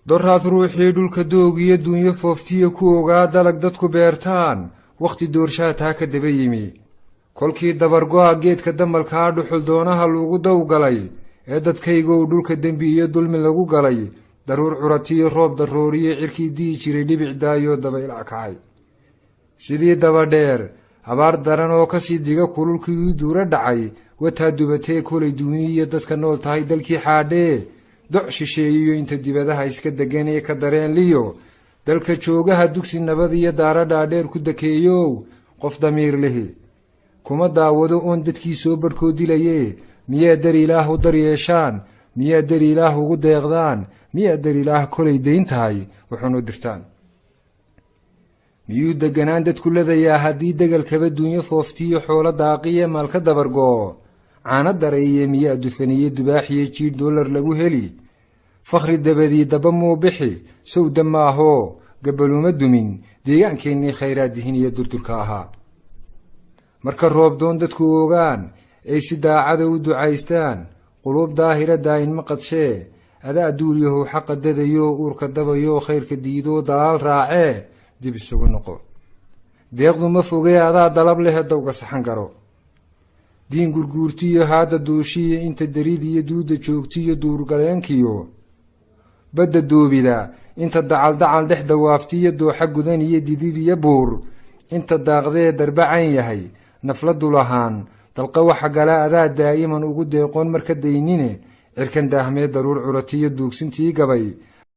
doraad ruuxii dhulka doogiyo dunyo fooftiya ku ogaa dalag dadku beertaan wakhti doorshaa taa ka daba yimi kolkii dabargo'a geedka damalkaa dhuxul doonaha lagu dawgalay ee dadkaygow dhulka dembi iyo dulmi lagu galay daruur curatiyo roob darooriyo cirkii di'i jiray dhibic daayoo dabaylac kacay sidii dabadheer abaar daran oo ka sii diga kululkii duura dhacay wataa dubatee kolay duuniyiyo dadka nool tahay dalkii xaadhee doc shisheeyiyo inta dibadaha iska degan ee ka dareen liyo dalka joogaha dugsi nabad iyo daara dhaadheer ku dakeeyow qof damiir lihi kuma daawado oon dadkii soo badhkoo dilayee miyaa dar ilaah u daryeeshaan miyaa dar ilaah ugu deeqdaan miyaa dar ilaah kolay dayn tahay wuxuunu dirtaan miyuu deganaan dadku ladayaa haddii degalkaba duunyo fooftiyo xoolo daaqiye maalka dabargoo caano dareeye miyaa dufaniye dubaaxiyo jiidh dollar lagu heli fakhri dabadii daba muu bixi sowda maahoo gabaluma dumin deegaankeennii khayraaddihin iyo durdurka ahaa marka roobdoon dadku ogaan ay si daacada u ducaystaan quluub daahira daa'inma qadshee adaa duulyahow xaqa dadayo uurka dabayo khayrka diidoo dalaal raacee dib isugu noqo deeqdu ma fogee adaa dalab lehe dawga saxan garo diin gurguurtiyo haadda duushiyo inta daridiyo duudda joogtiyo duurgaleenkiyo badda doobida inta dacal dhex dawaaftiyo dooxa gudan iyo didid iyo buur inta daaqdee darbacan yahay nafladu lahaan dalqa waxa gala adaa daa'iman ugu deeqoon marka daynine cirkan daahmee daruur curatiyo duugsintii gabay